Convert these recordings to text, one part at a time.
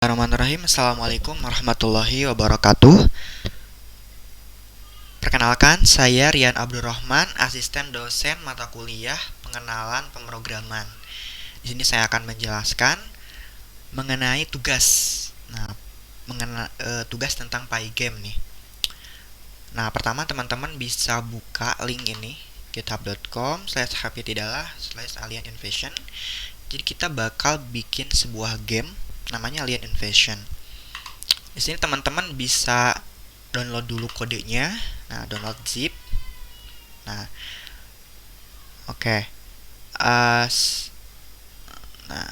Bismillahirrahmanirrahim. Assalamualaikum warahmatullahi wabarakatuh. Perkenalkan, saya Rian Abdurrahman, asisten dosen mata kuliah pengenalan pemrograman. Di sini saya akan menjelaskan mengenai tugas. Nah, tugas tentang Pygame nih. Nah, pertama teman-teman bisa buka link ini github.com/happytidaklah/alien invasion. Jadi kita bakal bikin sebuah game namanya Alien Invasion. Di sini teman-teman bisa download dulu kodenya. Nah, download zip. Nah, oke. Nah,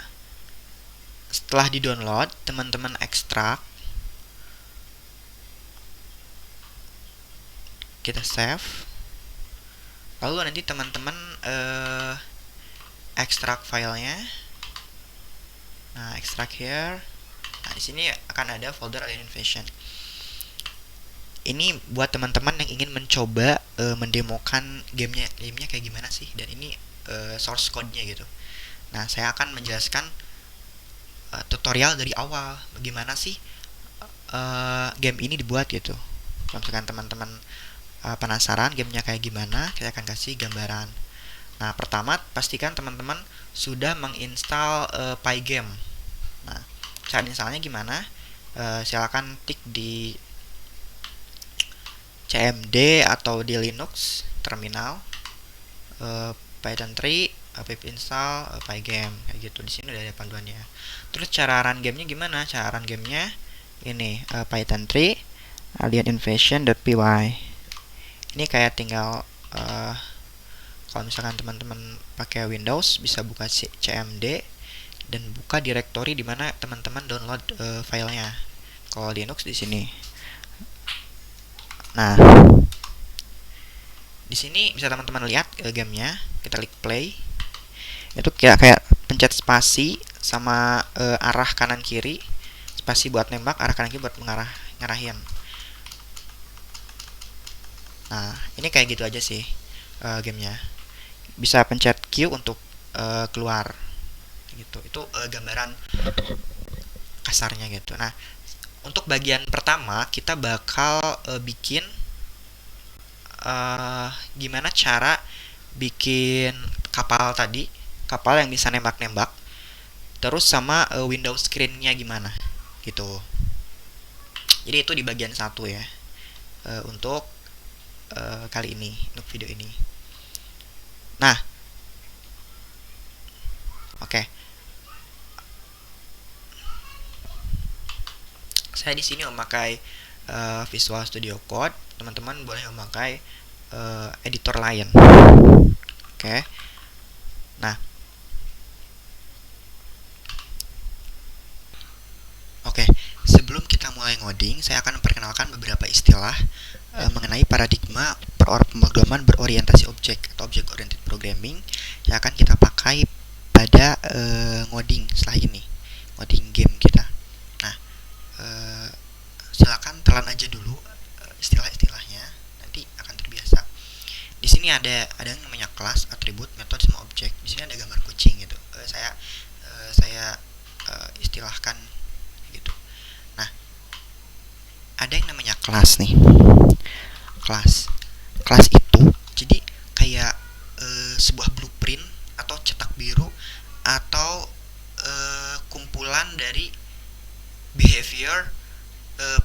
setelah di-download, teman-teman ekstrak. Kita save. Lalu nanti teman-teman ekstrak filenya. Nah, ekstrak here. Nah, di sini akan ada folder Alien Invasion. Ini buat teman-teman yang ingin mencoba mendemokan gamenya kayak gimana sih, dan ini source code-nya gitu. Nah, saya akan menjelaskan tutorial dari awal bagaimana sih game ini dibuat gitu. Kalau misalkan teman-teman penasaran gamenya kayak gimana, saya akan kasih gambaran. Nah, pertama pastikan teman-teman sudah menginstal Pygame. Nah, cara installnya gimana? Silakan tik di cmd atau di Linux terminal Python 3 pip install Pygame kayak gitu. Di sini udah ada panduannya. Terus cara run gamenya gimana? Cara run gamenya ini Python 3 alieninvasion.py. Ini kayak tinggal kalau misalkan teman-teman pakai Windows bisa buka cmd dan buka directory di mana teman-teman download filenya. Kalau Linux di sini. Nah, di sini bisa teman-teman lihat gamenya. Kita klik play. Itu kayak pencet spasi sama arah kanan kiri. Spasi buat nembak, arah kanan kiri buat ngarahin. Nah, ini kayak gitu aja sih gamenya. Bisa pencet Q untuk keluar gitu. Itu gambaran kasarnya gitu. Nah, untuk bagian pertama kita bakal bikin gimana cara bikin kapal tadi, kapal yang bisa nembak-nembak, terus sama window screen-nya gimana gitu. Jadi itu di bagian satu ya, untuk kali ini, untuk video ini. Nah, oke. Saya di sini memakai Visual Studio Code. Teman-teman boleh memakai editor lain. Oke. Nah, oke. Sebelum kita mulai ngoding, saya akan memperkenalkan beberapa istilah mengenai paradigma pemrograman berorientasi objek atau object oriented programming yang akan kita pakai pada ngoding setelah ini, ngoding game kita. Nah, silakan telan aja dulu istilah-istilahnya, nanti akan terbiasa. Di sini ada yang namanya kelas, atribut, metode, sama objek. Di sini ada gambar kucing gitu. Saya istilahkan gitu. Nah, ada yang namanya kelas nih. Kelas itu jadi kayak sebuah blueprint atau cetak biru atau kumpulan dari behavior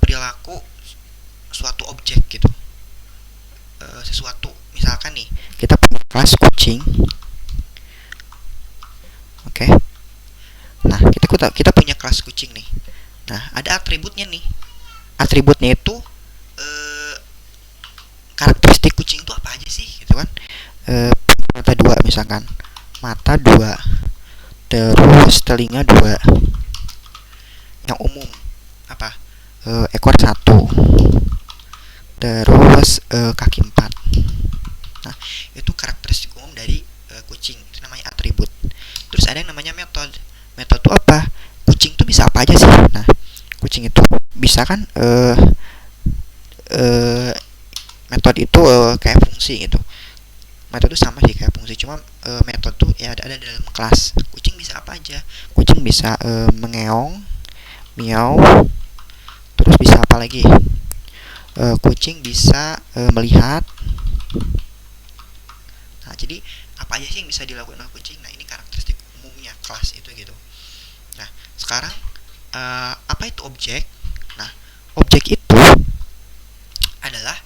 perilaku suatu objek gitu. Sesuatu, misalkan nih kita punya kelas kucing. Oke. Nah, kita punya kelas kucing nih. Nah, ada atributnya nih. Atributnya itu karakteristik kucing itu apa aja sih gitu kan. Mata 2 misalkan. Mata 2. Terus telinga 2. Yang umum apa? Ekor 1. Terus kaki 4. Nah, itu karakteristik umum dari kucing. Itu namanya atribut. Terus ada yang namanya metode. Metode itu apa? Kucing itu bisa apa aja sih? Nah, kucing itu bisa kan metode itu kayak fungsi gitu. Metode itu sama sih kayak fungsi, cuma metode tuh ya ada dalam kelas. Kucing bisa apa aja? Kucing bisa mengeong, Miau. Terus bisa apa lagi? Kucing bisa melihat. Nah, jadi apa aja sih yang bisa dilakukan oleh kucing? Nah, ini karakteristik umumnya kelas itu gitu. Nah, sekarang apa itu objek? Nah, objek itu adalah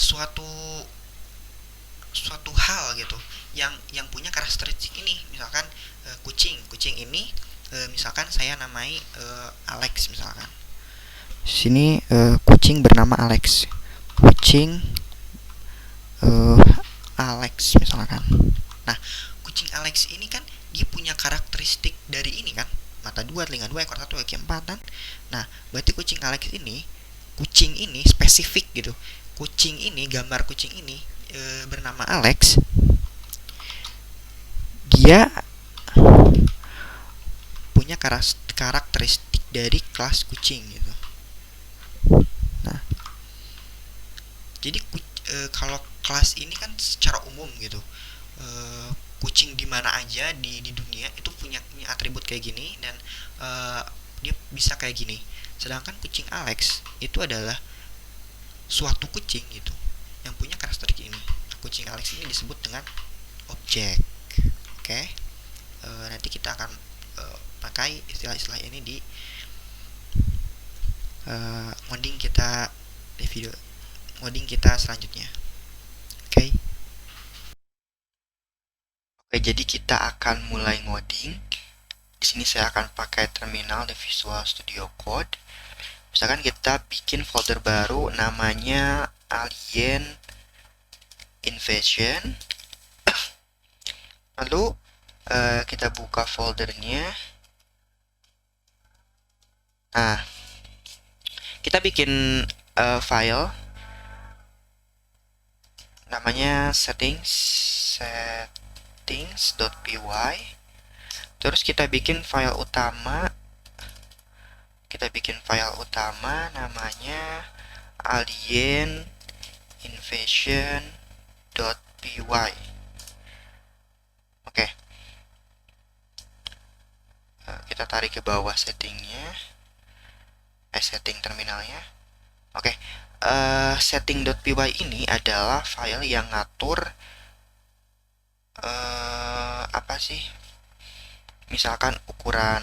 suatu suatu hal gitu yang punya karakteristik ini. Misalkan kucing ini misalkan saya namai Alex misalkan. Sini kucing bernama Alex. Kucing uh, Alex misalkan. Nah, kucing Alex ini kan dia punya karakteristik dari ini kan, mata dua, telinga dua, ekor satu, kaki empat kan. Nah, berarti kucing ini spesifik gitu. Kucing ini, gambar kucing ini bernama Alex. Dia punya karakteristik dari kelas kucing gitu. Nah, jadi kalau kelas ini kan secara umum gitu, e, kucing di mana aja di dunia itu punya atribut kayak gini dan dia bisa kayak gini. Sedangkan kucing Alex itu adalah suatu kucing gitu yang punya karakteristik ini. Kucing Alex ini disebut dengan objek. Oke, nanti kita akan pakai istilah-istilah ini di ngoding kita di video ngoding kita selanjutnya. Oke. Oke, jadi kita akan mulai ngoding. Di sini saya akan pakai terminal di Visual Studio Code. Misalkan kita bikin folder baru namanya Alien Invasion. Lalu kita buka foldernya. Nah, kita bikin file namanya settings.py. Terus kita bikin file utama namanya alien invasion.py. Oke, kita tarik ke bawah setting terminalnya. Oke, setting.py ini adalah file yang ngatur apa sih? Misalkan ukuran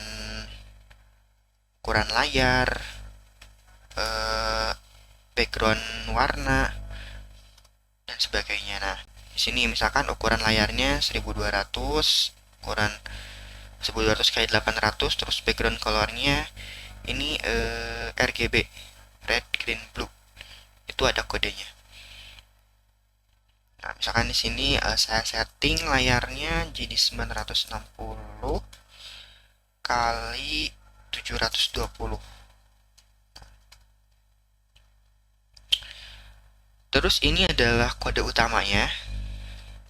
layar, background warna dan sebagainya. Nah, di sini misalkan ukuran layarnya 1200, ukuran 1200 x 800, terus background colornya ini RGB, red, green, blue. Itu ada kodenya. Nah, misalkan di sini saya setting layarnya jadi 960 kali 720. Terus ini adalah kode utamanya.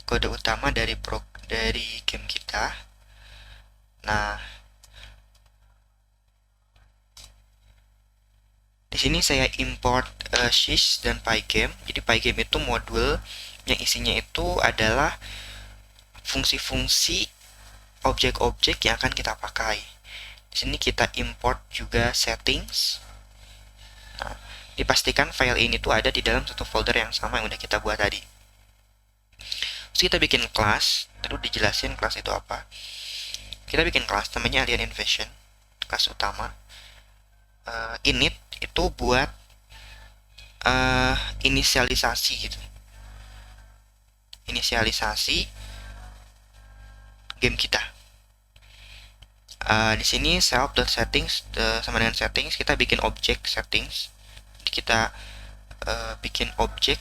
Kode utama dari game kita. Nah, di sini saya import sys dan pygame. Jadi pygame itu modul yang isinya itu adalah fungsi-fungsi objek-objek yang akan kita pakai. Di sini kita import juga settings. Nah, dipastikan file ini tuh ada di dalam satu folder yang sama yang udah kita buat tadi. Terus kita bikin kelas, terus dijelasin kelas itu apa. Kita bikin kelas namanya Alien Invasion, kelas utama. Init itu buat inisialisasi gitu. Inisialisasi game kita. Di sini self.settings sama dengan settings, kita bikin objek settings. Jadi kita bikin objek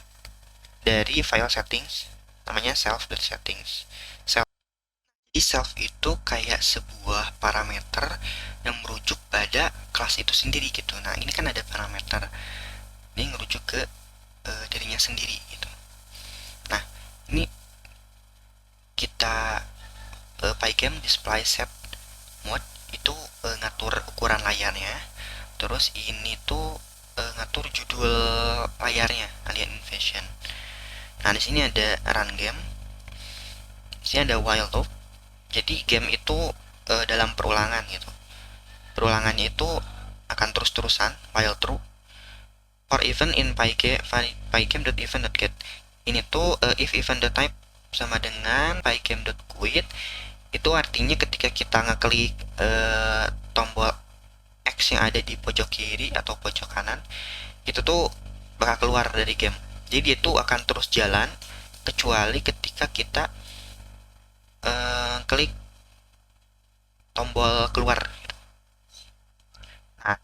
dari file settings namanya self.settings. Jadi self itu kayak sebuah parameter yang merujuk pada kelas itu sendiri gitu. Nah, ini kan ada parameter ini merujuk ke dirinya sendiri gitu. Nah, ini kita pygame display set mode itu ngatur ukuran layarnya. Terus ini tuh ngatur judul layarnya Alien Invasion. Nah, di sini ada run game. Di sini ada while loop. Jadi game itu dalam perulangan gitu. berulangannya itu akan terus-terusan while true. For event in pygame.event.get. Ini tuh if event type sama dengan pygame.quit. Itu artinya ketika kita ngeklik tombol X yang ada di pojok kiri atau pojok kanan, itu tuh bakal keluar dari game. Jadi dia tuh akan terus jalan kecuali ketika kita klik tombol keluar. Nah,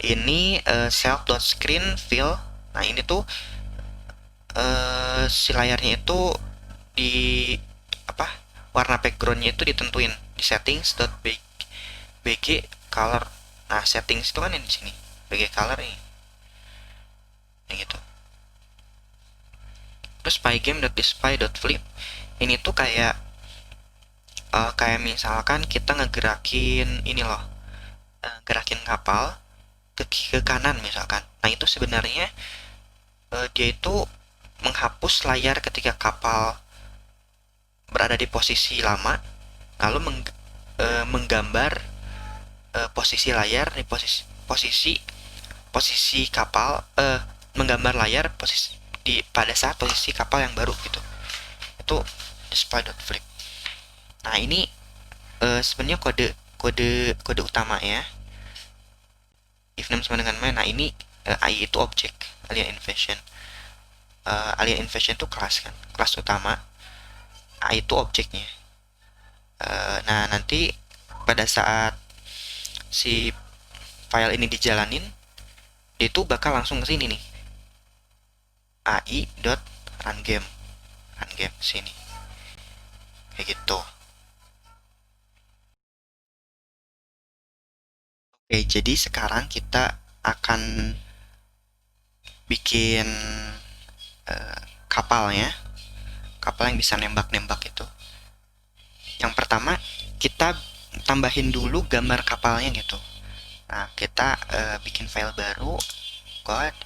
ini self.screen fill. Nah, ini tuh si layarnya itu di apa? Warna backgroundnya itu ditentuin di settings.bg color. Nah, settings itu kan yang di sini. BG color ini. Yang gitu. Terus pygame.display.flip. Ini tuh kayak misalkan kita ngegerakin ini loh. Gerakin kapal ke kanan misalkan. Nah, itu sebenarnya dia itu menghapus layar ketika kapal berada di posisi lama, lalu menggambar posisi layar di posisi kapal, menggambar layar posisi pada saat posisi kapal yang baru gitu. Itu display.flip. Nah, ini sebenarnya kode utama ya. If name sama dengan main. Nah, ini AI itu objek, alien invasion. Alien invasion itu kelas kan, kelas utama. AI itu objeknya. Nah, nanti pada saat si file ini dijalanin, dia itu bakal langsung ke sini nih. AI.runGame. Run game sini. Kayak gitu. Oke, jadi sekarang kita akan bikin kapalnya. Kapal yang bisa nembak-nembak itu. Yang pertama, kita tambahin dulu gambar kapalnya gitu. Nah, kita bikin file baru, code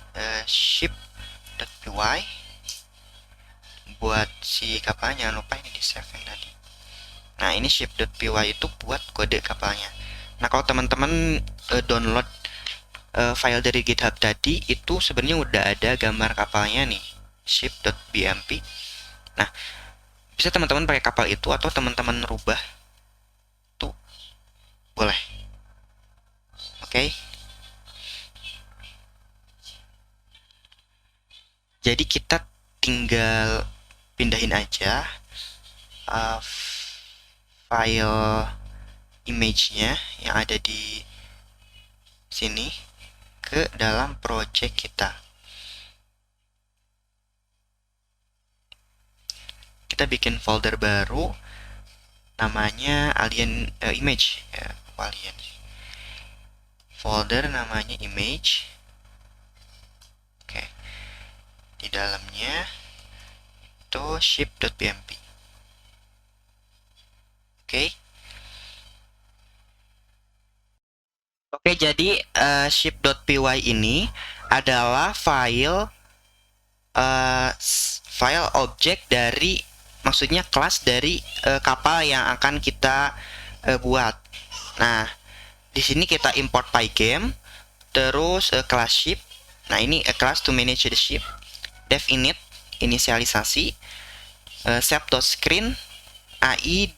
ship.py. Buat si kapalnya, jangan lupa ini di save yang tadi. Nah, ini ship.py itu buat kode kapalnya. Nah, kalau teman-teman download file dari GitHub tadi, itu sebenarnya udah ada gambar kapalnya nih, ship.bmp. Nah, bisa teman-teman pakai kapal itu atau teman-teman rubah tuh boleh. Oke. Jadi kita tinggal pindahin aja file image-nya yang ada di sini ke dalam project kita. Kita bikin folder baru namanya alien image ya, alien. Folder namanya image. Oke. Di dalamnya itu ship.bmp. Oke. Oke, jadi ship.py ini adalah file objek dari, maksudnya kelas dari kapal yang akan kita buat. Nah, di sini kita import pygame, terus class ship. Nah, ini a class to manage the ship. Dev init, inisialisasi, set.screen, AI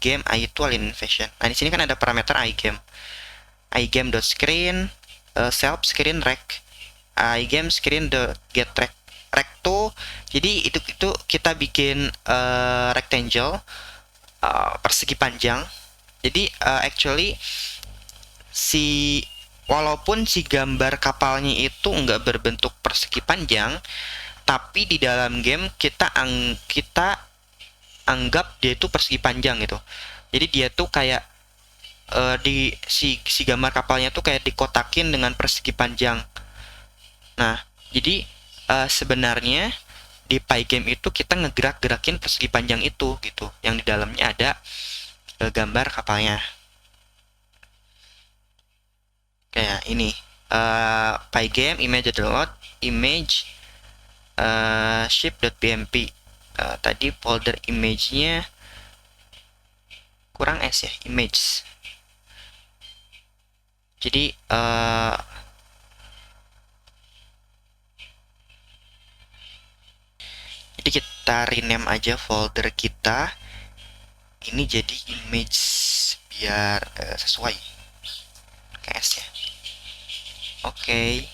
game, AI itu alien invasion. Nah, di sini kan ada parameter iGame. iGame.screen, self screen rec, iGame screen get rec. Rec tuh, jadi itu kita bikin rectangle, persegi panjang. Jadi actually walaupun si gambar kapalnya itu nggak berbentuk persegi panjang, tapi di dalam game kita anggap dia itu persegi panjang gitu. Jadi dia tuh kayak di si gambar kapalnya tuh kayak dikotakin dengan persegi panjang. Nah, jadi sebenarnya di pygame itu kita ngegerak-gerakin persegi panjang itu gitu, yang di dalamnya ada gambar kapalnya. Kayak ini, pygame image download image ship.bmp. Tadi folder image-nya kurang S ya, image. Jadi kita rename aja folder kita ini jadi image biar sesuai KS ya. Oke.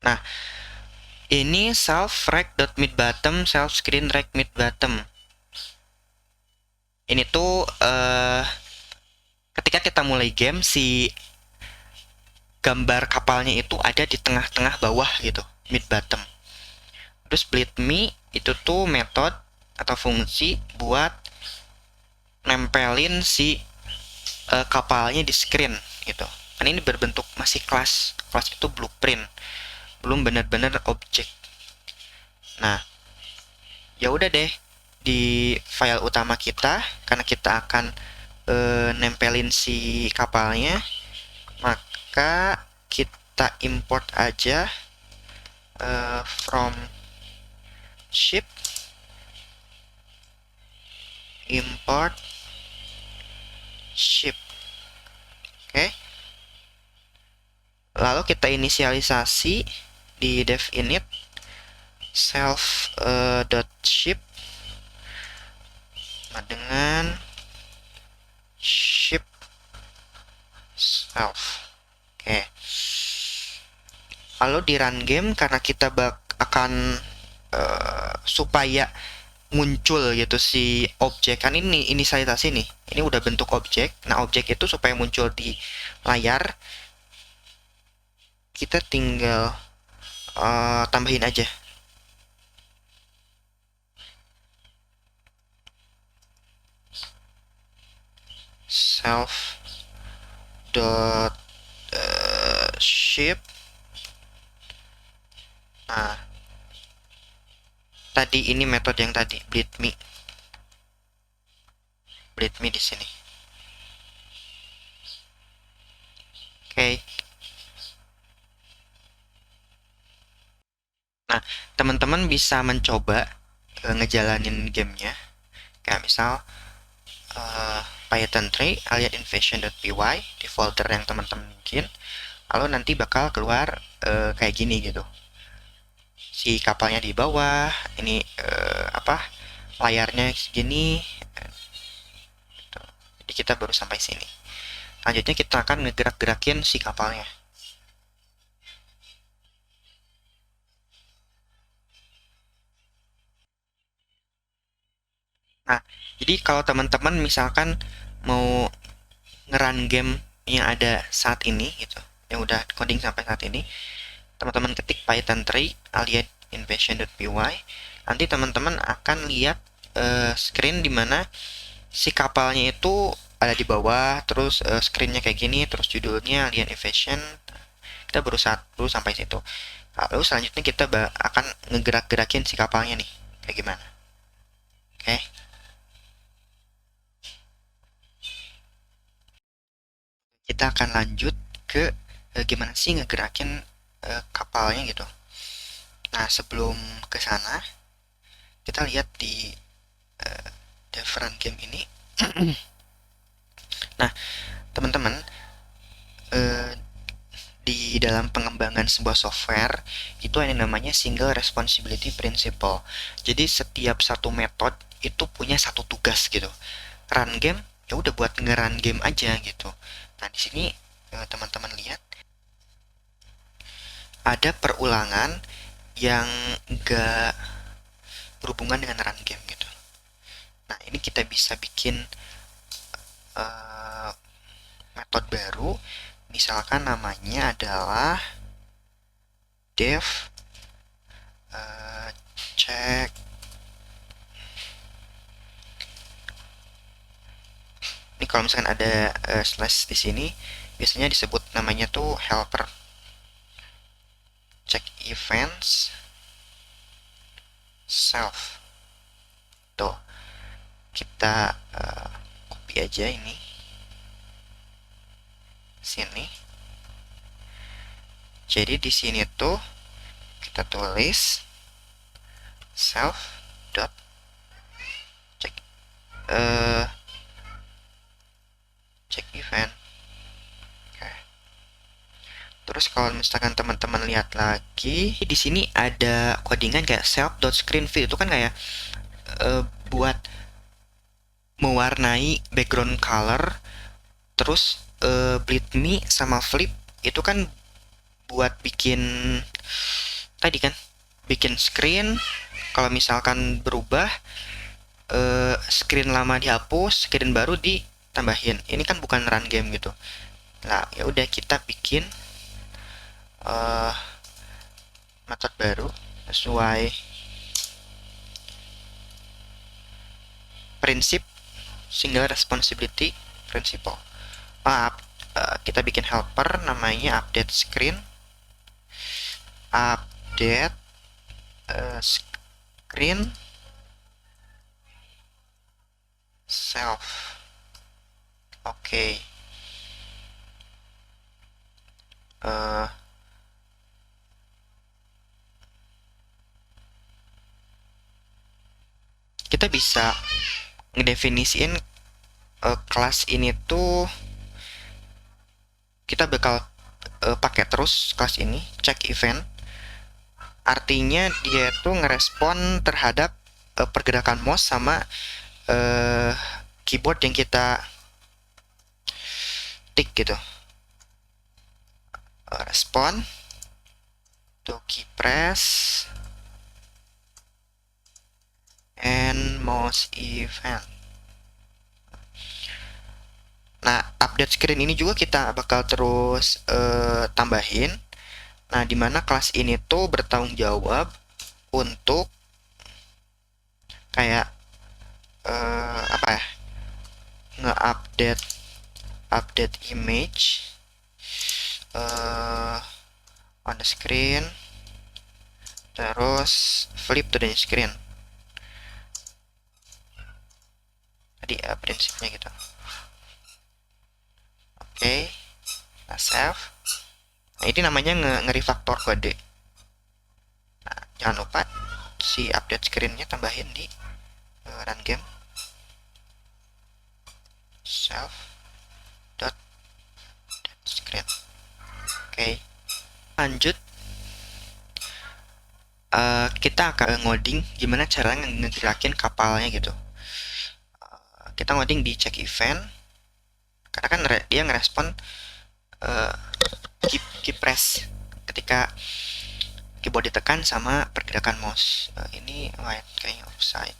Nah, ini self rect mid bottom, self screen rect mid bottom. Ini tuh ketika kita mulai game si gambar kapalnya itu ada di tengah-tengah bawah gitu, mid bottom. Terus split me itu tuh metode atau fungsi buat nempelin si kapalnya di screen gitu. Kan ini berbentuk masih kelas. Kelas itu blueprint, belum benar-benar objek. Nah, ya udah deh di file utama kita karena kita akan nempelin si kapalnya, maka kita import aja from ship import ship. Oke. Lalu kita inisialisasi di dev init self .ship dengan ship self. Oke. Lalu di run game karena kita akan supaya muncul gitu si objek, kan ini inisialisasi nih, ini udah bentuk objek. Nah, objek itu supaya muncul di layar kita tinggal tambahin aja self shape. Nah, tadi ini metode yang tadi bleed me di sini. Oke. Nah, teman-teman bisa mencoba ngejalanin gamenya kayak misal Python 3 alias invasion.py di folder yang teman-teman bikin, lalu nanti bakal keluar kayak gini gitu, si kapalnya di bawah ini layarnya segini gitu. Jadi kita baru sampai sini, selanjutnya kita akan ngegerak-gerakin si kapalnya. Nah, jadi kalau teman-teman misalkan mau ngerun game yang ada saat ini gitu, yang udah coding sampai saat ini, teman-teman ketik Python 3 alias invasion.py, nanti teman-teman akan lihat screen dimana si kapalnya itu ada di bawah, terus screennya kayak gini, terus judulnya alien invasion. Kita baru sampai situ. Lalu selanjutnya kita akan ngegerak-gerakin si kapalnya nih, kayak gimana. Oke. Kita akan lanjut ke gimana sih ngegerakin kapalnya gitu. Nah, sebelum ke sana, kita lihat di different game ini. Nah, teman-teman, di dalam pengembangan sebuah software itu ada yang namanya single responsibility principle. Jadi setiap satu metode itu punya satu tugas gitu. Run game ya udah buat nge-run game aja gitu. Nah, di sini teman-teman lihat ada perulangan yang enggak berhubungan dengan run game gitu. Nah, ini kita bisa bikin metode baru, misalkan namanya adalah dev check. Ini kalau misalkan ada slash di sini, biasanya disebut namanya tuh helper check events self. Tuh, kita copy aja ini sini. Jadi di sini tuh kita tulis self dot check Terus kalau misalkan teman-teman lihat lagi di sini ada codingan kayak self.screenFill, itu kan kayak buat mewarnai background color. Terus bleed me sama flip itu kan buat bikin tadi kan, bikin screen kalau misalkan berubah, screen lama dihapus, screen baru ditambahin. Ini kan bukan run game gitu. Nah, ya udah kita bikin uh, method baru sesuai prinsip single responsibility principle. Kita bikin helper namanya update screen, update screen self. Oke. Kita bisa ngedefinisiin kelas ini tuh kita bakal pakai terus kelas ini check event. Artinya dia tuh ngerespon terhadap pergerakan mouse sama keyboard yang kita tik gitu. Respon to key press and mouse event. Nah, update screen ini juga kita bakal terus tambahin. Nah, dimana kelas ini tuh bertanggung jawab untuk kayak apa ya, update image on the screen, terus flip to the screen. Tadi prinsipnya gitu. Oke, nah save. Nah, ini namanya nge-refactor kode. Nah, jangan lupa si update screen-nya tambahin di run game self dot screen. Oke, lanjut. Kita akan ngoding gimana cara ngegerakin kapalnya gitu. Kita ngoding di check event karena kan dia ngerespon key press ketika keyboard ditekan sama pergerakan mouse. Ini white kayaknya offside.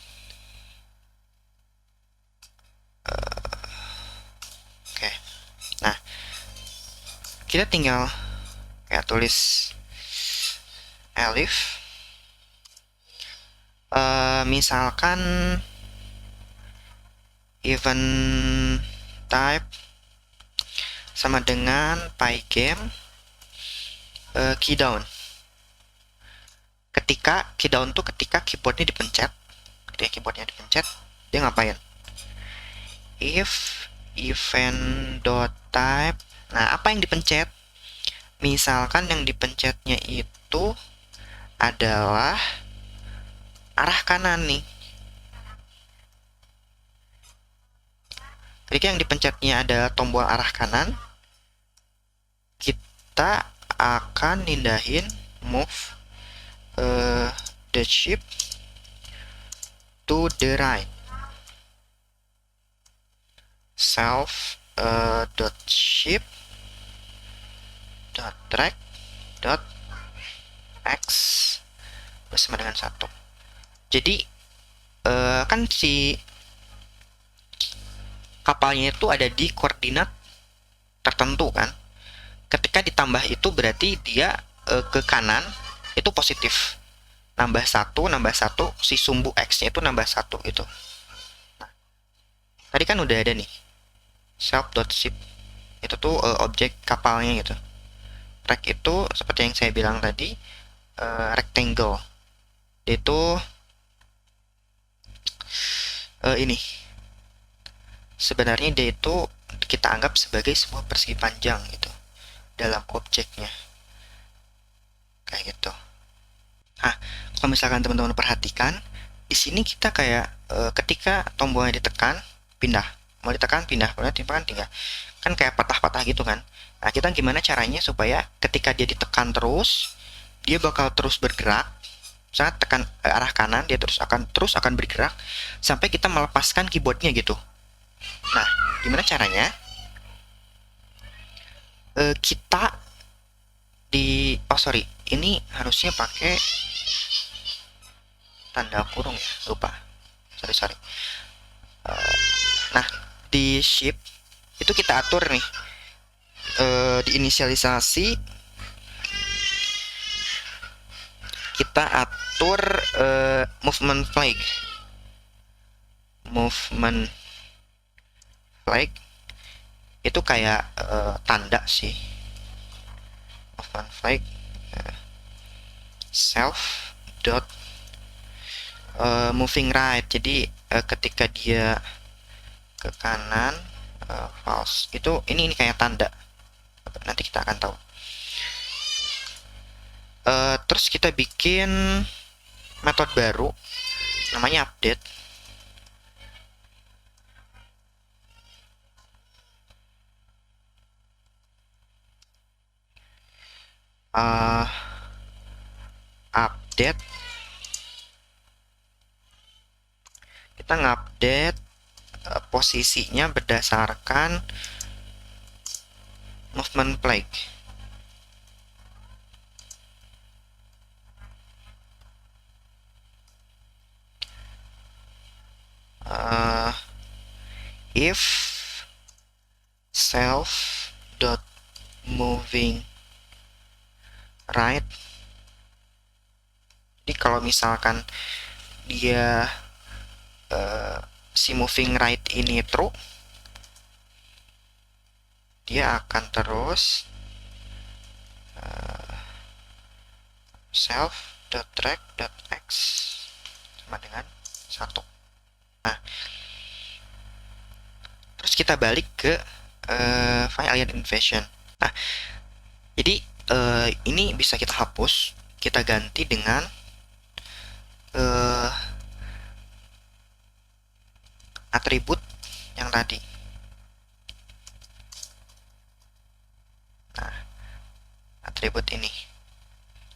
Oke. Nah, kita tinggal kayak tulis elif. Misalkan event type sama dengan pygame key down. Ketika key down tuh ketika keyboardnya dipencet. Ketika keyboardnya dipencet, dia ngapain? If event.type. Nah, apa yang dipencet? Misalkan yang dipencetnya itu adalah arah kanan nih. Ketika yang dipencetnya adalah tombol arah kanan, kita akan nindahin move the ship to the right. Self dot ship dot track dot x bersama dengan 1. Jadi kan si kapalnya itu ada di koordinat tertentu kan. Ketika ditambah itu berarti dia ke kanan itu positif. Nambah 1, si sumbu X-nya itu nambah 1 gitu. Nah, tadi kan udah ada nih. Self.ship. Itu tuh objek kapalnya gitu. Track itu seperti yang saya bilang tadi, rectangle. Itu ini. Sebenarnya dia itu kita anggap sebagai sebuah persegi panjang gitu dalam objeknya. Kayak gitu. Nah, kalau misalkan teman-teman perhatikan, di sini kita kayak ketika tombolnya ditekan, pindah mau ditekan pindah, mau ditekan pindah, kan kayak patah-patah gitu kan. Nah, kita gimana caranya supaya ketika dia ditekan terus, dia bakal terus bergerak. Saat tekan arah kanan, dia terus akan bergerak sampai kita melepaskan keyboardnya gitu. Nah, gimana caranya? Kita oh sorry, ini harusnya pakai tanda kurung ya, lupa. Sorry. Nah, di shift itu kita atur nih, diinisialisasi kita atur movement flag itu kayak tanda sih. Movement flag self dot moving right, jadi ketika dia ke kanan false itu ini kayak tanda, nanti kita akan tahu. Terus kita bikin metode baru namanya update. Update, kita ngupdate posisinya berdasarkan movement flag. If self dot moving right, jadi kalau misalkan dia si moving right ini true, dia akan terus self dot track dot x sama dengan 1. Nah, terus kita balik ke file alien invasion. Nah, jadi ini bisa kita hapus, kita ganti dengan atribut yang tadi. Nah, atribut ini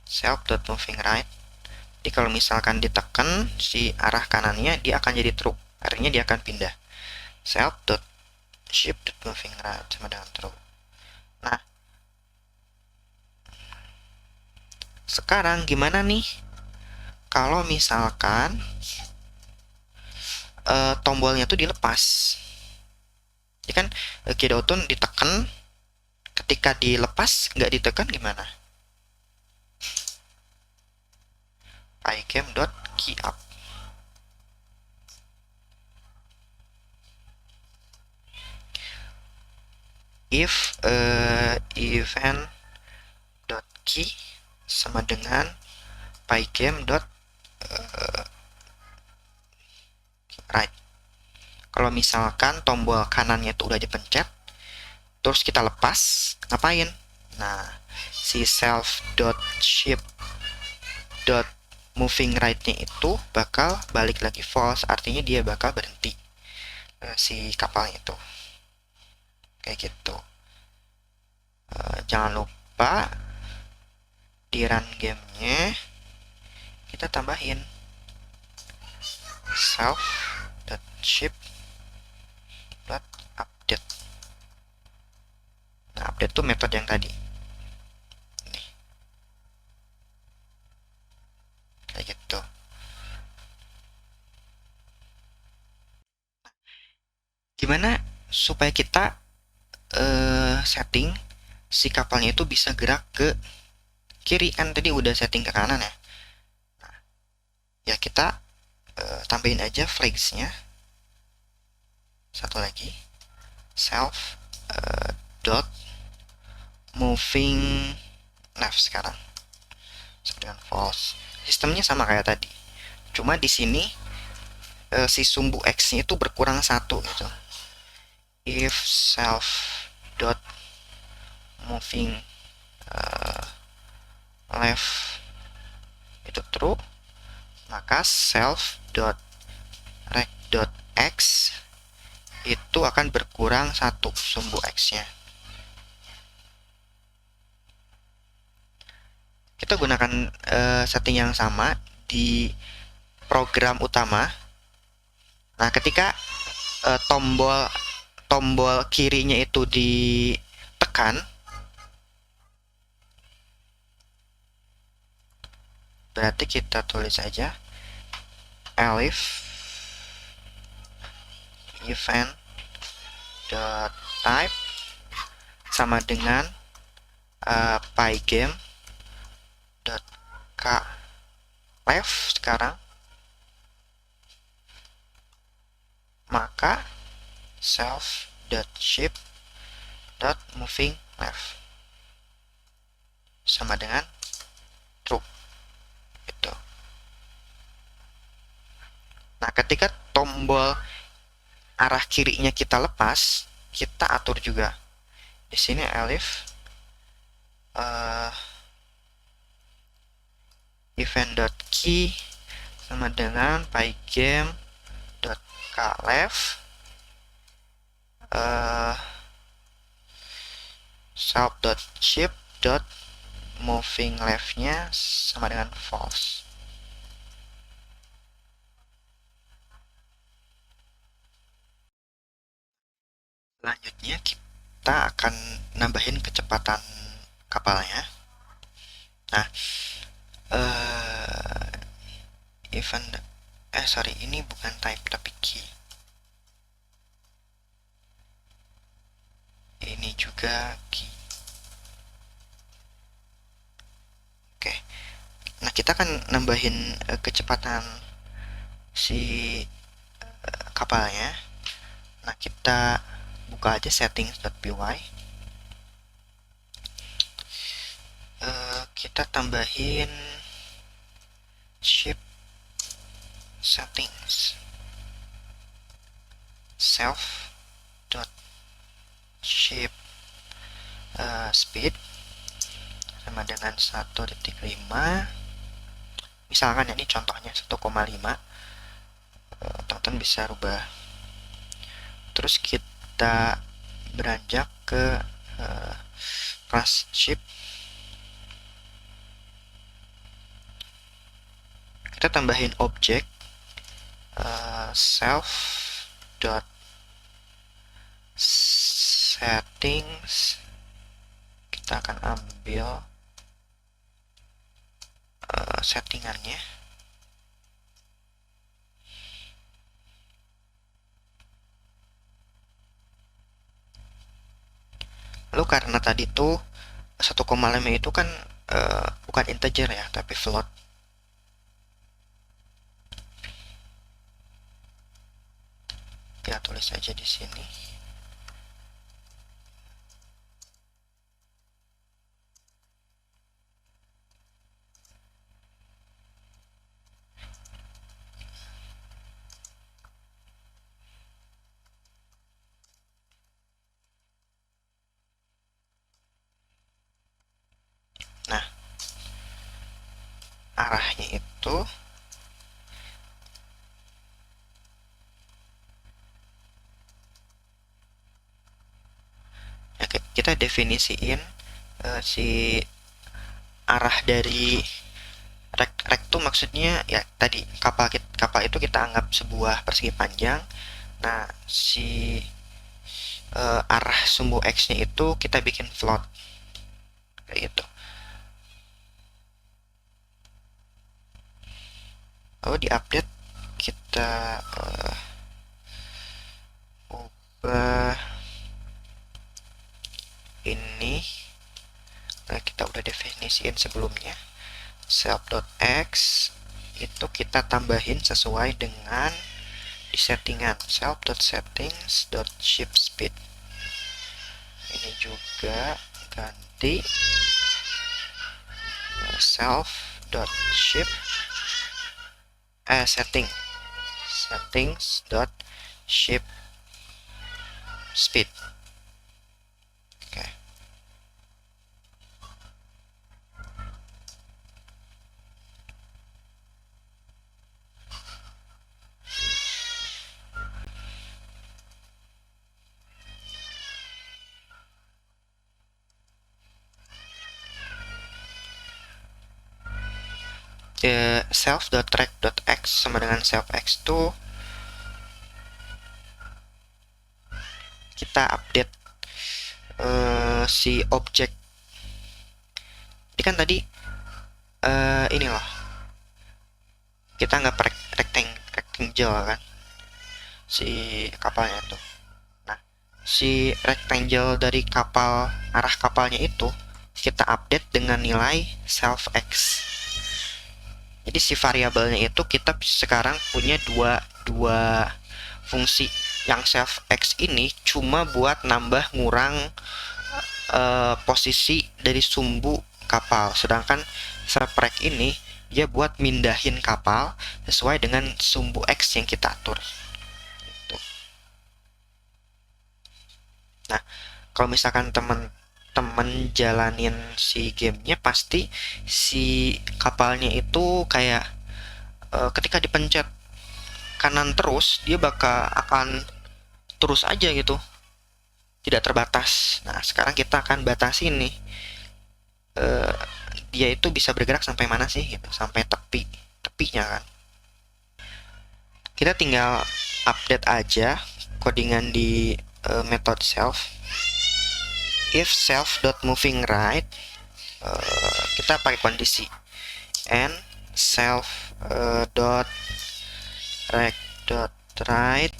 self.movingRight. Jadi kalau misalkan ditekan si arah kanannya, dia akan jadi true, artinya dia akan pindah. Self.shift.movingRight sama dengan true. Nah, sekarang gimana nih kalau misalkan tombolnya tuh dilepas? Jadi kan keydown ditekan, ketika dilepas nggak ditekan gimana? pygame.keyup. If event.key sama dengan pygame.right. Kalau misalkan tombol kanannya itu udah dipencet, terus kita lepas, ngapain? Nah, si self.shift.moving right-nya itu bakal balik lagi false, artinya dia bakal berhenti si kapalnya itu. Kayak gitu. Jangan lupa di run gamenya kita tambahin self.shift.update. Nah, update tuh metode yang tadi. Nih. Kayak gitu. Gimana supaya kita setting si kapalnya itu bisa gerak ke kiri? Kan tadi udah setting ke kanan ya. Nah, ya kita tambahin aja flagsnya satu lagi, self dot moving left sekarang dengan false. Sistemnya sama kayak tadi, cuma di sini si sumbu x nya itu berkurang 1 gitu. If self dot moving left itu true, maka self dot rect dot x itu akan berkurang 1 sumbu X-nya. Kita gunakan setting yang sama di program utama. Nah, ketika tombol tombol kirinya itu ditekan, berarti kita tulis saja elif event dot type sama dengan pygame dot k left sekarang, maka self dot shape dot moving left sama dengan true. Itu. Nah, ketika tombol arah kirinya kita lepas, kita atur juga di sini elif event.key sama dengan pygame dot kleft self dot shape dot moving left-nya sama dengan false. Selanjutnya kita akan nambahin kecepatan kapalnya. Nah, sorry, ini bukan type tapi key. Ini juga key. Oke. Nah, kita akan nambahin kecepatan si kapalnya. Nah, kita buka aja settings.py. Kita tambahin ship settings self dot ship speed sama dengan 1.5. Misalkan ini contohnya 1,5. Teman-teman bisa rubah. Terus kita beranjak ke class ship. Kita tambahin objek self dot settings. Kita akan ambil settingannya. Lalu karena tadi tuh 1,5 itu kan bukan integer ya, tapi float. Kita tulis aja di sini. Nah, arahnya itu ya, kita definisiin si arah dari rek tuh maksudnya ya tadi kapal itu kita anggap sebuah persegi panjang. Nah, si arah sumbu X-nya itu kita bikin float kayak gitu. Lalu di update kita ubah ini. Nah, kita udah definisiin sebelumnya. Self.x itu kita tambahin sesuai dengan di settingan self.settings.ship speed. Ini juga ganti self.ship settings.ship speed. Oke. self.track.x sama dengan self.x itu kita update si objek. Ini kan tadi ini loh, kita nggak rectangle kan si kapalnya tuh. Nah, si rectangle dari arah kapalnya itu kita update dengan nilai self-x. Jadi si variabelnya itu kita sekarang punya dua fungsi. Yang self-x ini cuma buat nambah ngurang posisi dari sumbu kapal, sedangkan self-rect ini dia buat mindahin kapal sesuai dengan sumbu x yang kita atur. Gitu. Nah, kalau misalkan teman-teman jalanin si gamenya, pasti si kapalnya itu kayak ketika dipencet kanan terus dia akan terus aja gitu, tidak terbatas. Nah, sekarang kita akan batasi nih dia itu bisa bergerak sampai mana sih gitu, sampai tepinya kan. Kita tinggal update aja codingan di method self. If self.moving right, kita pakai kondisi and self dot rect dot right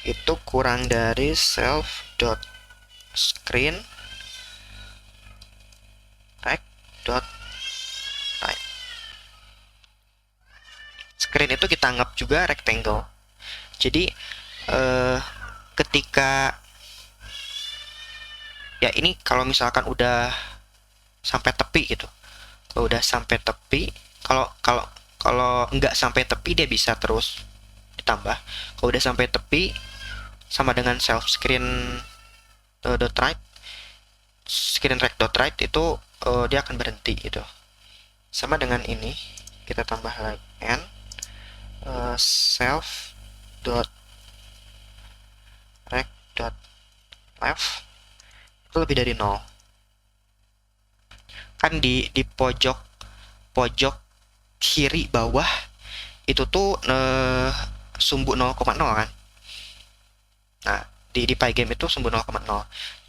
itu kurang dari self dot screen rect dot right. Screen itu kita anggap juga rectangle. Jadi ketika ya ini kalau misalkan udah sampai tepi gitu, kalau udah sampai tepi, kalau kalau kalau nggak sampai tepi dia bisa terus ditambah. Kalau udah sampai tepi sama dengan self screen dot right, screen rect dot right itu dia akan berhenti gitu. Sama dengan ini kita tambah lagi n self dot rect dot left itu lebih dari 0. Kan di pojok kiri bawah itu tuh sumbu 0,0 kan. Nah, di Pygame itu sumbu 0,0.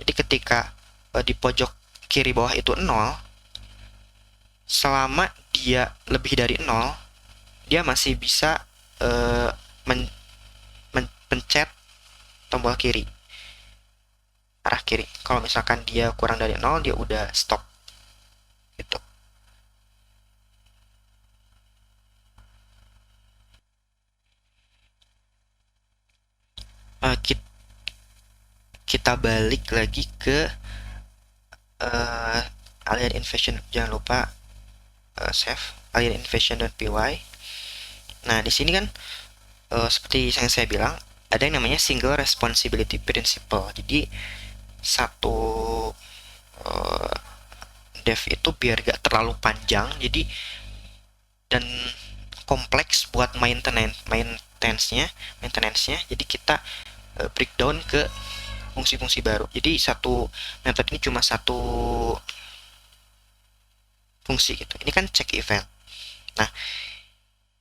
Jadi ketika di pojok kiri bawah itu 0, selama dia lebih dari 0, dia masih bisa pencet tombol kiri, arah kiri. Kalau misalkan dia kurang dari 0, dia udah stop gitu. Kita balik lagi ke Alien Invasion. Jangan lupa save Alien Invasion.py. Nah, di sini kan seperti yang saya bilang, ada yang namanya single responsibility principle. Jadi satu dev itu biar gak terlalu panjang, jadi dan kompleks buat maintenance-nya. Jadi kita breakdown ke fungsi-fungsi baru. Jadi satu method ini cuma satu fungsi gitu. Ini kan check event. Nah,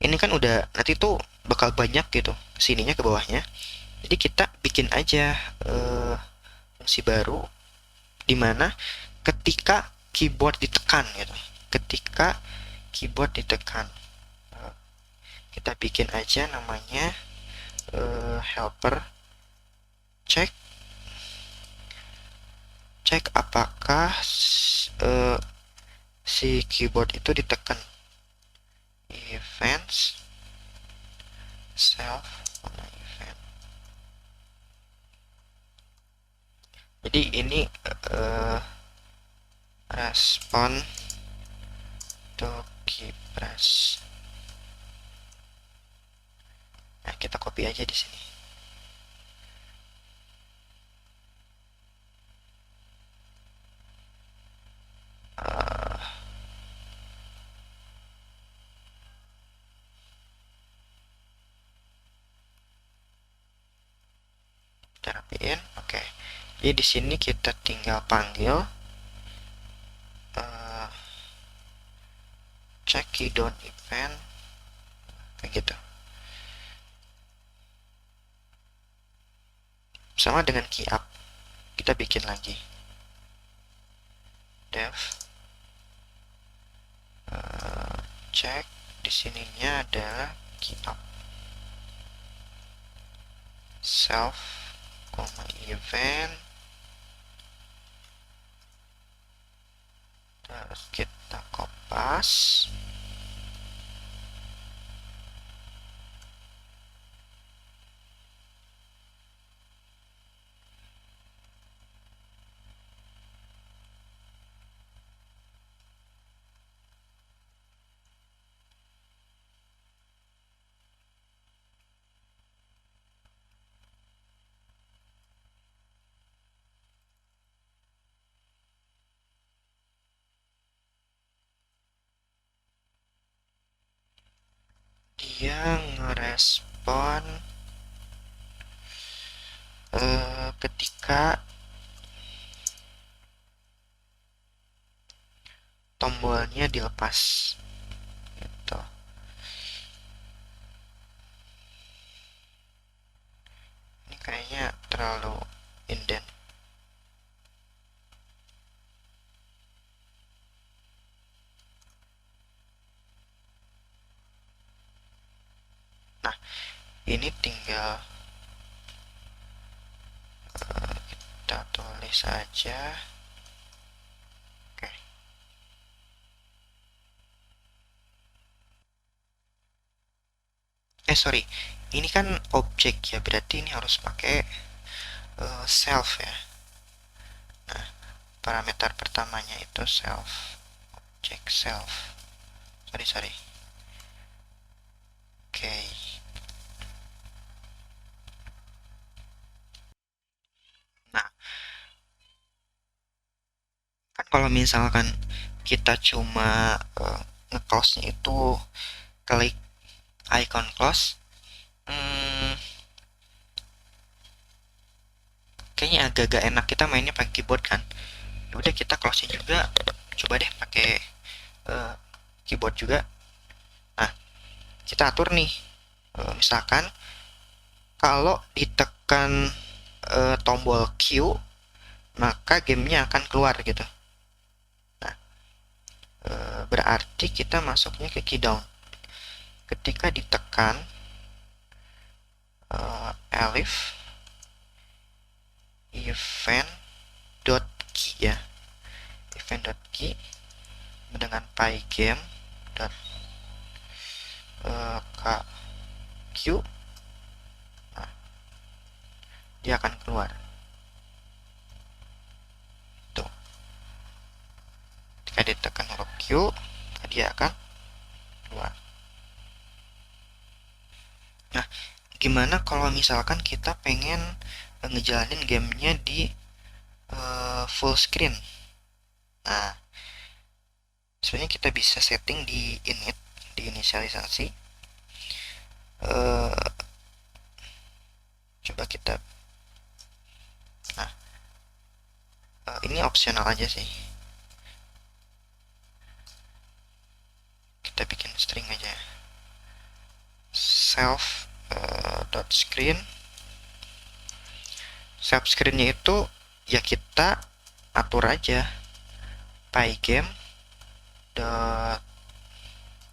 ini kan udah nanti tuh bakal banyak gitu sininya ke bawahnya. Jadi kita bikin aja fungsi baru di mana ketika keyboard ditekan gitu. Ketika keyboard ditekan, kita bikin aja namanya helper check apakah si keyboard itu ditekan. Events self event. Jadi ini respon to keypress. Nah, kita copy aja di sini. Kita rapiin. Oke. Jadi di sini kita tinggal panggil check key down event kayak gitu. Sama dengan key up, kita bikin lagi dev check, di sininya adalah key up self, event, terus kita kopas. Dia ngerespon ketika tombolnya dilepas gitu. Ini kayaknya terlalu indent. Nah, ini tinggal kita tulis saja. Oke. Sorry, ini kan objek ya, berarti ini harus pakai self ya. Nah, parameter pertamanya itu self, objek self. Sorry. Oke. Nah, kan kalau misalkan kita cuma nge-close-nya itu klik icon close, kayaknya agak-agak enak kita mainnya pakai keyboard kan. Udah kita close juga, coba deh pakai keyboard juga. Nah, kita atur nih, misalkan kalau ditekan tombol Q maka gamenya akan keluar gitu. Nah, berarti kita masuknya ke key down. Ketika ditekan elif event.key ya, event.key dengan pygame q, nah, dia akan keluar tuh. Ketika ditekan huruf q, dia akan keluar. Nah, gimana kalau misalkan kita pengen ngejalanin gamenya di full screen? Nah, sebenarnya kita bisa setting di init, di inisialisasi. Coba kita, nah, ini opsional aja sih. Kita bikin string aja, self dot screen. Self screennya itu ya kita atur aja pygame dot,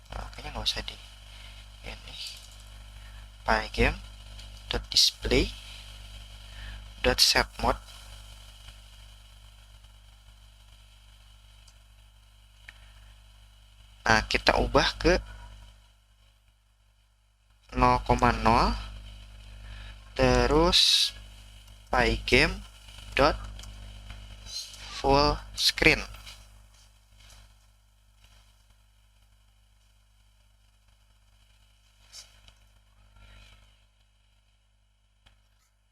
kayaknya nggak usah di ini, pygame dot display dot set mode. Nah, kita ubah ke 0,0, terus pygame dot full screen.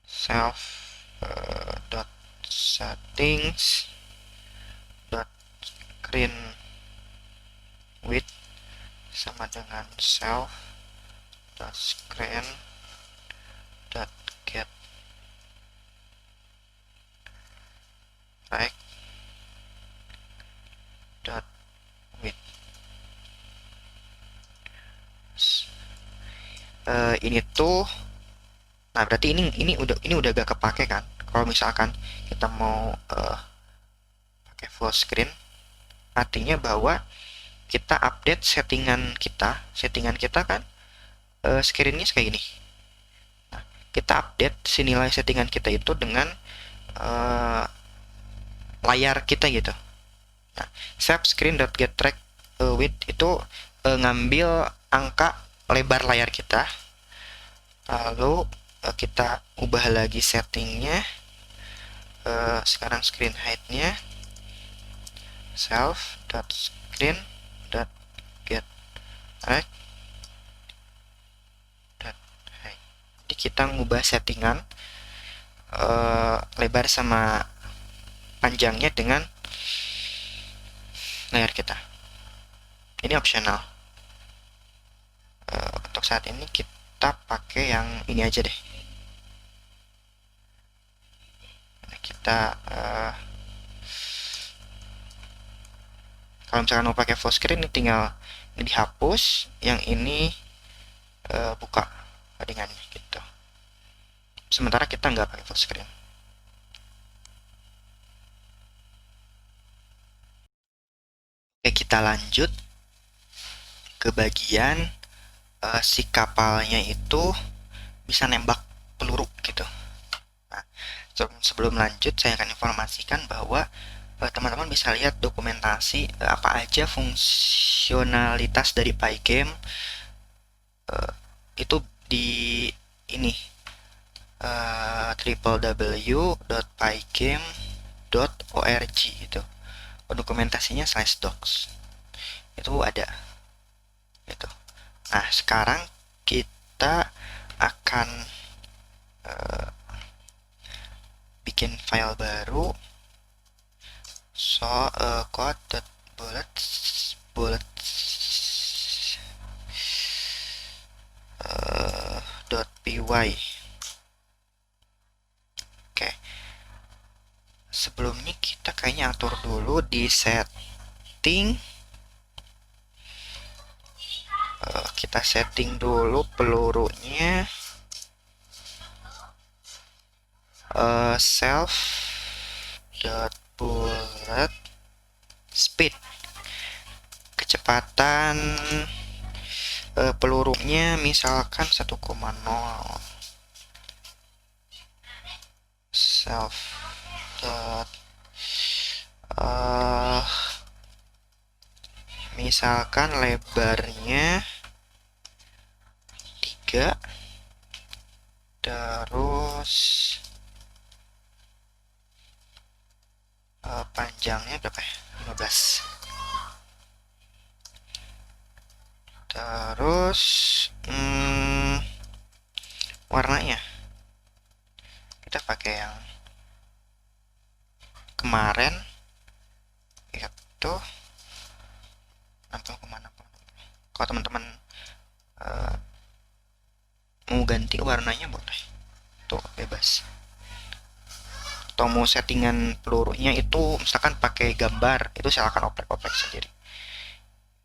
Self dot settings dot screen width sama dengan self dot screen dot get right dot width. ini tuh, nah berarti ini udah gak kepake kan. Kalau misalkan kita mau pakai full screen, artinya bahwa kita update settingan kita kan screennya kayak gini. Nah, kita update si nilai settingan kita itu dengan uh, layar kita gitu. Nah, save screen.getTrack width itu ngambil angka lebar layar kita, lalu kita ubah lagi settingnya. Sekarang screen height-nya self.screen.getTrack. Jadi kita ngubah settingan lebar sama panjangnya dengan layar kita. Ini optional. Untuk saat ini kita pakai yang ini aja deh. Kita kalau misalkan mau pakai full screen, ini tinggal ini dihapus, yang ini buka paddingannya gitu. Sementara kita nggak pakai full screen. Oke, kita lanjut ke bagian si kapalnya itu bisa nembak peluru gitu. Nah, sebelum lanjut, saya akan informasikan bahwa teman-teman bisa lihat dokumentasi apa aja fungsionalitas dari Pygame itu di ini www.pygame.org gitu. Dokumentasinya /docs itu ada gitu. Nah, sekarang kita akan bikin file baru. So code.bullets .py. Oke, sebelumnya kita kayaknya atur dulu di setting. Kita setting dulu pelurunya self.bullet speed, kecepatan pelurunya misalkan 1,0. self misalkan lebarnya 3, terus panjangnya berapa ya, 15. Terus warnanya kita pakai yang kemarin itu 60,60. Kalau teman-teman mau ganti warnanya boleh, tuh bebas. Atau mau settingan pelurunya itu misalkan pakai gambar, itu silakan oprek-oprek sendiri.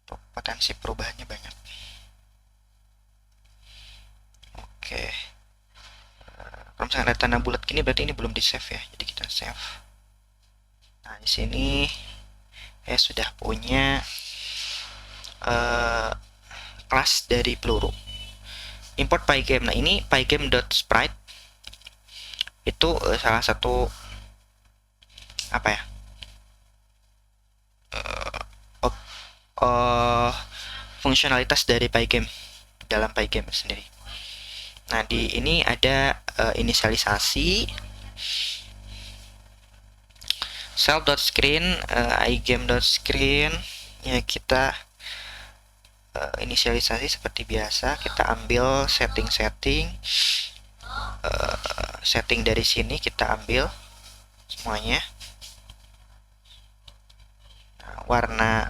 Tuh, potensi perubahannya banyak. Oke. Kalau misalnya ada tanda bulat gini berarti ini belum di save ya, jadi kita save. Nah, di sini saya sudah punya kelas dari peluru. Import Pygame. Nah, ini pygame.sprite itu salah satu apa ya, fungsionalitas dari Pygame dalam Pygame sendiri. Nah, di ini ada inisialisasi self.screen, igame.screen ya, kita inisialisasi seperti biasa. Kita ambil setting dari sini, kita ambil semuanya. Nah, warna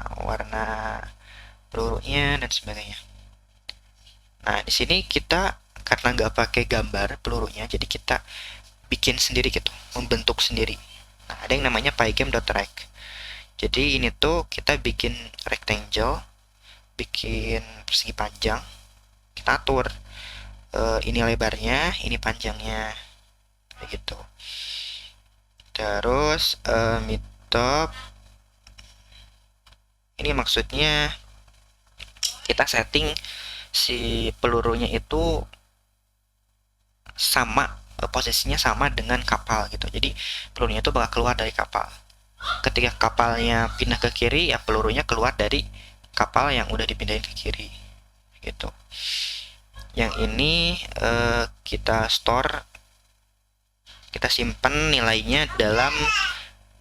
pelurunya dan sebagainya. Nah, di sini kita karena nggak pakai gambar pelurunya, jadi kita bikin sendiri gitu, membentuk sendiri. Nah, ada yang namanya pygame.rect. Jadi ini tuh kita bikin rectangle, bikin persegi panjang, kita atur ini lebarnya, ini panjangnya, begitu. Terus mid top ini maksudnya kita setting si pelurunya itu sama, posisinya sama dengan kapal gitu. Jadi pelurunya itu bakal keluar dari kapal. Ketika kapalnya pindah ke kiri, ya pelurunya keluar dari kapal yang udah dipindahin ke kiri gitu. Yang ini kita store, kita simpan nilainya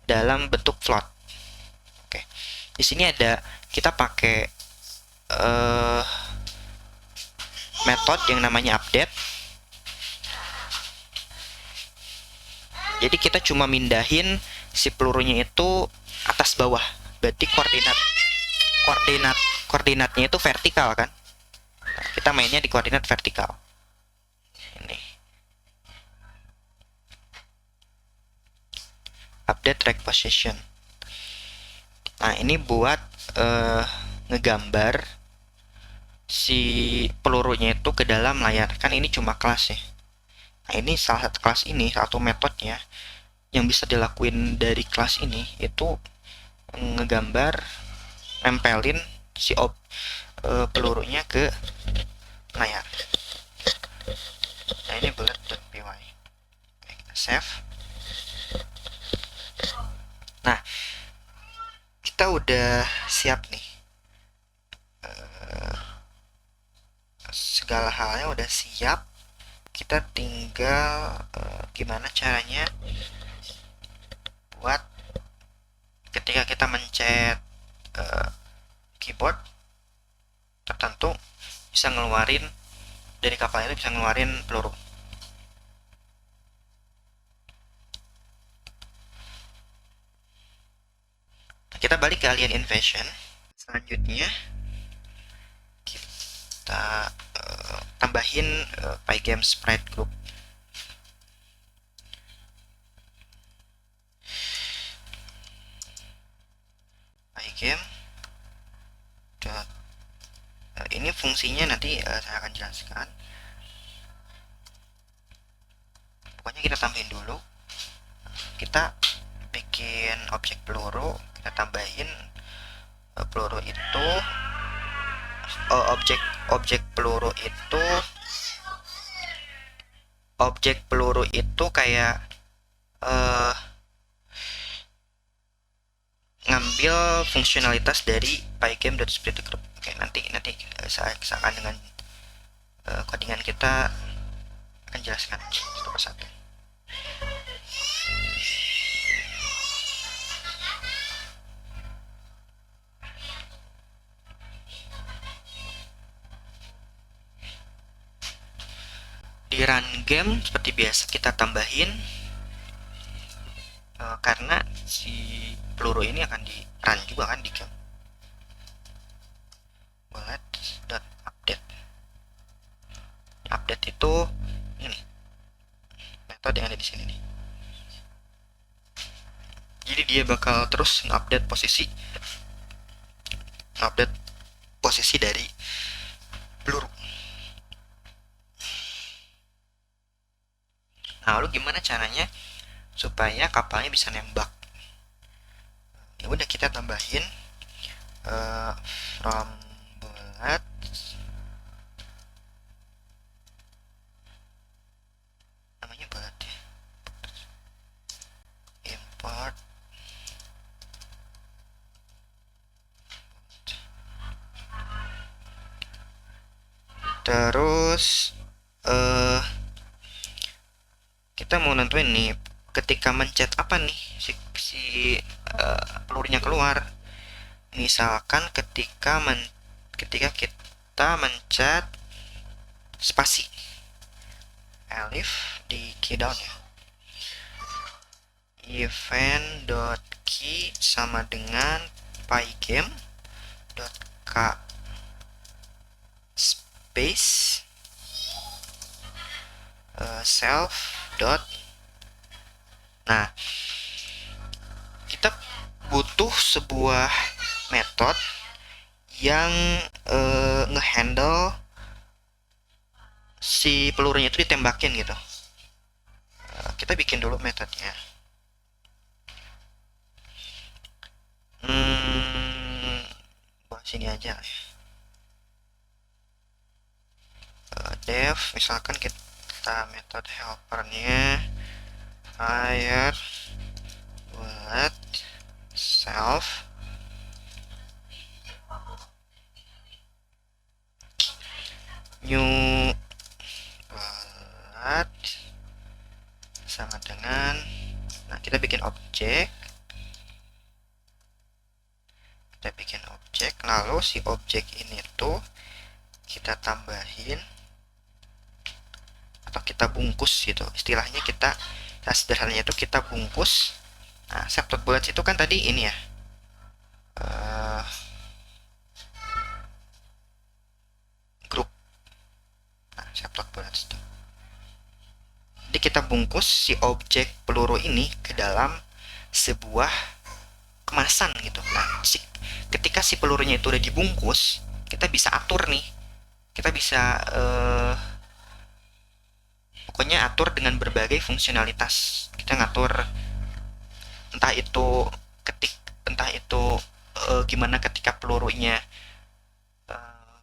dalam bentuk float. Oke, di sini ada, kita pakai metode yang namanya update. Jadi kita cuma mindahin si pelurunya itu atas bawah. Berarti koordinatnya itu vertikal kan? Nah, kita mainnya di koordinat vertikal. Ini. Update track position. Nah, ini buat ngegambar si pelurunya itu ke dalam layar. Kan ini cuma kelas ya. Nah, ini salah satu kelas ini, satu metodenya yang bisa dilakuin dari kelas ini itu ngegambar, nempelin si pelurunya ke layar. Nah, ini bullet.py. Oke, kita save. Nah, kita udah siap nih. Segala halnya udah siap. Kita tinggal gimana caranya buat ketika kita mencet keyboard tertentu bisa ngeluarin dari kapal itu, bisa ngeluarin peluru. Nah, kita balik ke Alien Invasion. Selanjutnya kita tambahin Pygame Sprite Group. Pygame ini fungsinya nanti saya akan jelaskan. Pokoknya kita tambahin dulu. Kita bikin objek peluru, kita tambahin peluru itu, objek peluru itu kayak ngambil fungsionalitas dari pygame.sprite.group. Oke, nanti saya akan dengan codingan kita akan jelaskan satu persatu. Di run game seperti biasa kita tambahin karena si peluru ini akan di run juga kan di game. Bullet.update. Update itu ini metode yang ada di sini nih. Jadi dia bakal terus update posisi dari peluru. Nah, lalu gimana caranya supaya kapalnya bisa nembak? Ya udah, kita tambahin from bullet namanya bullet ya, import terus kita mau nentuin nih ketika mencet apa nih si pelurunya keluar. Misalkan ketika kita mencet spasi, elif di key down ya, event.key sama dengan pygame.k space self dot. Nah, kita butuh sebuah metode yang ngehandle si pelurunya itu ditembakin gitu. Kita bikin dulu metodenya. Hmm, Buat sini aja ya. Def, misalkan kita metode helpernya hire buat self new buat sama dengan, nah kita bikin objek, lalu si objek ini tuh kita tambahin atau kita bungkus gitu istilahnya. Kita sederhananya itu kita bungkus. Nah, set.bullets itu kan tadi ini ya, uh, grup. Nah, set.bullets itu, jadi kita bungkus si objek peluru ini ke dalam sebuah kemasan gitu. Nah, ketika si pelurunya itu udah dibungkus, kita bisa atur nih, kita bisa pokoknya atur dengan berbagai fungsionalitas. Kita ngatur entah itu ketik entah itu gimana ketika pelurunya uh,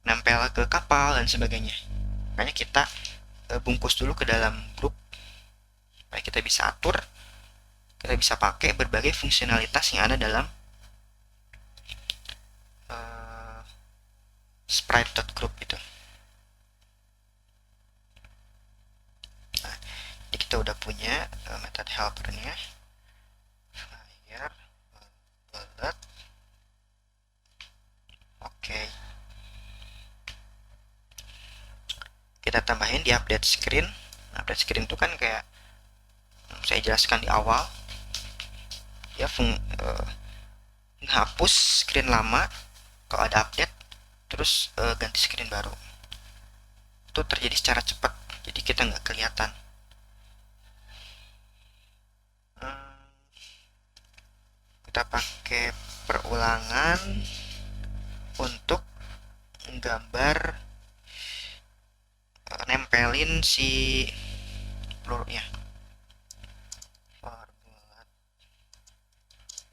nempel ke kapal dan sebagainya. Makanya kita bungkus dulu ke dalam grup supaya kita bisa atur, kita bisa pakai berbagai fungsionalitas yang ada dalam uh, sprite.group itu. Nah, jadi kita udah punya metode helpernya fire bullet. Oke, kita tambahin di update screen. Update screen itu kan kayak saya jelaskan di awal ya, menghapus screen lama kalau ada update, terus ganti screen baru. Itu terjadi secara cepat, jadi kita nggak kelihatan. Kita pakai perulangan untuk menggambar, nempelin si pelurunya. Forward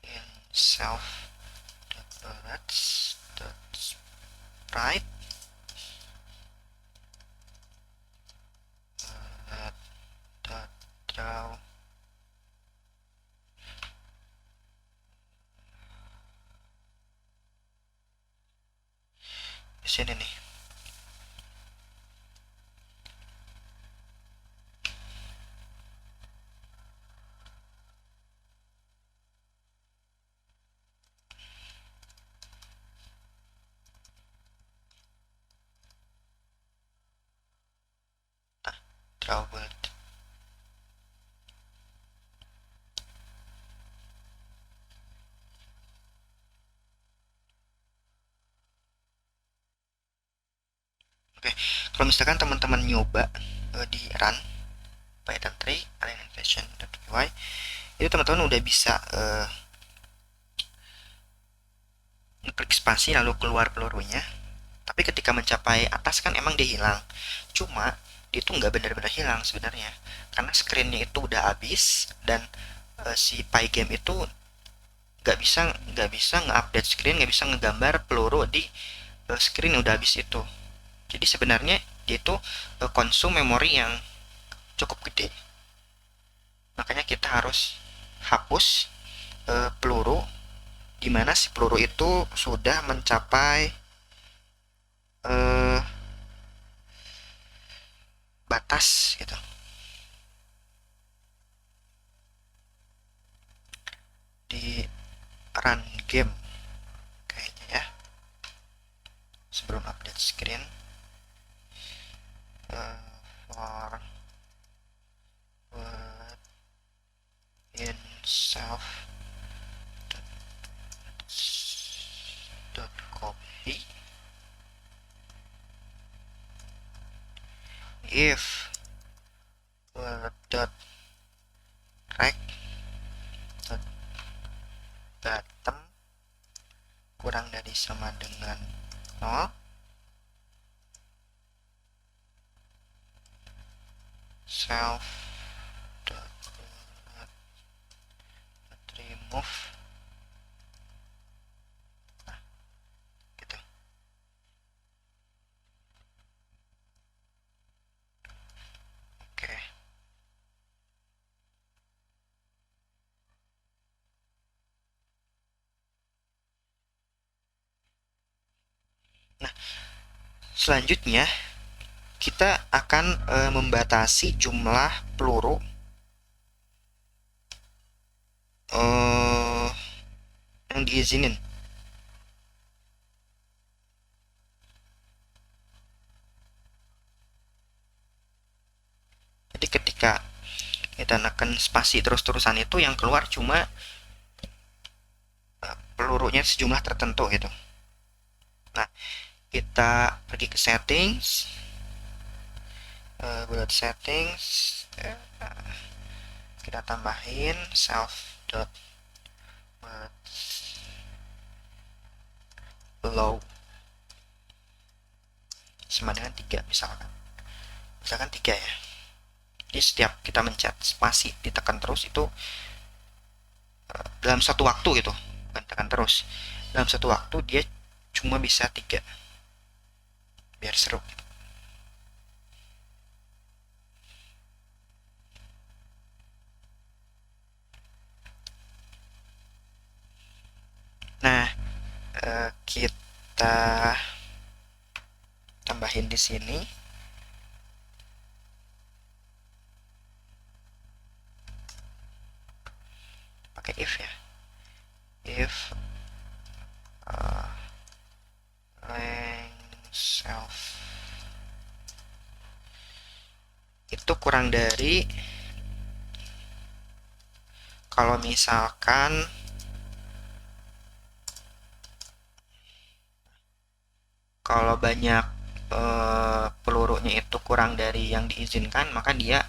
in self bullets sprite draw di sini nih. Nah, draw bullet. Oke, kalau misalkan teman-teman nyoba di run Python 3 alignation.py, itu teman-teman udah bisa klik spasi lalu keluar pelurunya. Tapi ketika mencapai atas kan emang dia hilang. Cuma dia tuh nggak benar-benar hilang sebenarnya, karena screennya itu udah habis dan si Pygame itu nggak bisa nge-update screen, nggak bisa ngegambar peluru di screen yang udah habis itu. Jadi sebenarnya dia itu konsum memori yang cukup gede. Makanya kita harus hapus peluru di mana si peluru itu sudah mencapai eh, batas gitu. Di run game kayaknya ya, sebelum update screen, for in self dot copy if dot rect dot bottom kurang dari sama dengan 0, self dot remove, nah gitu. Oke. Nah, selanjutnya kita akan membatasi jumlah peluru yang diizinin. Jadi ketika kita neken spasi terus-terusan itu yang keluar cuma pelurunya sejumlah tertentu gitu. Nah, kita pergi ke settings, buat settings, kita tambahin self dot low sama dengan 3 misalkan 3 ya. Jadi setiap kita mencet spasi ditekan terus itu dalam satu waktu gitu, bukan tekan terus, dalam satu waktu dia cuma bisa 3 biar seru gitu. Nah, kita tambahin di sini pakai if ya, if length self itu kurang dari, kalau misalkan kalau banyak pelurunya itu kurang dari yang diizinkan, maka dia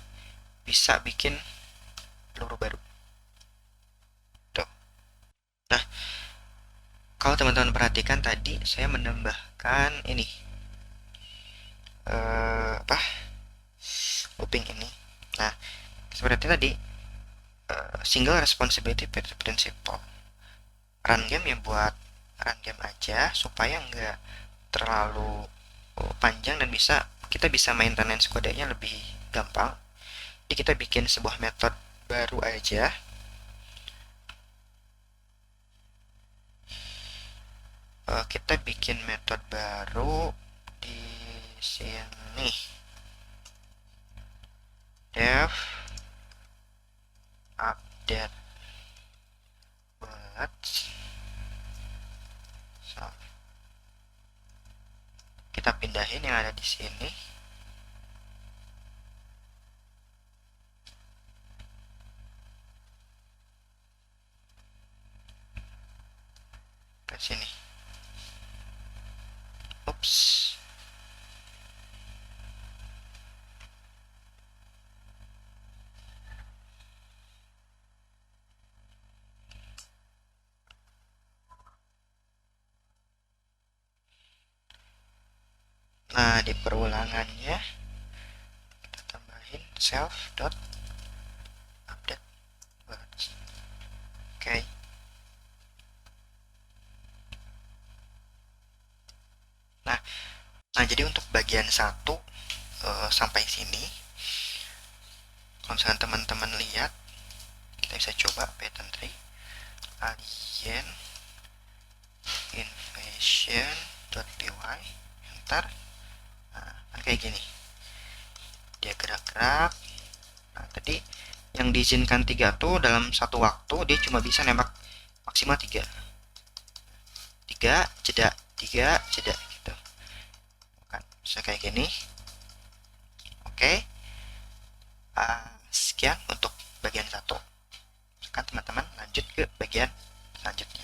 bisa bikin peluru baru. Tuh. Nah, kalau teman-teman perhatikan tadi saya menambahkan ini apa looping ini. Nah, seperti tadi single responsibility principle. Run game ya buat run game aja supaya nggak terlalu panjang dan kita bisa maintenance kodenya lebih gampang. Jadi kita bikin sebuah metode baru aja. Kita bikin metode baru di sini. Dev update bullets. So, kita pindahin yang ada di sini. Ke sini. Oops. Nah, di perulangannya kita tambahin self dot update bullets. Oke. Nah, jadi untuk bagian 1 sampai sini, kalau misalkan teman-teman lihat, kita bisa coba pattern tree alien invasion.py, enter. Nah, kayak gini dia gerak-gerak. Nah, tadi yang diizinkan 3 tuh dalam satu waktu dia cuma bisa nembak maksimal 3 jeda 3 jeda gitu kan, bisa kayak gini. Oke. Sekian untuk bagian 1. Sekarang teman-teman lanjut ke bagian selanjutnya.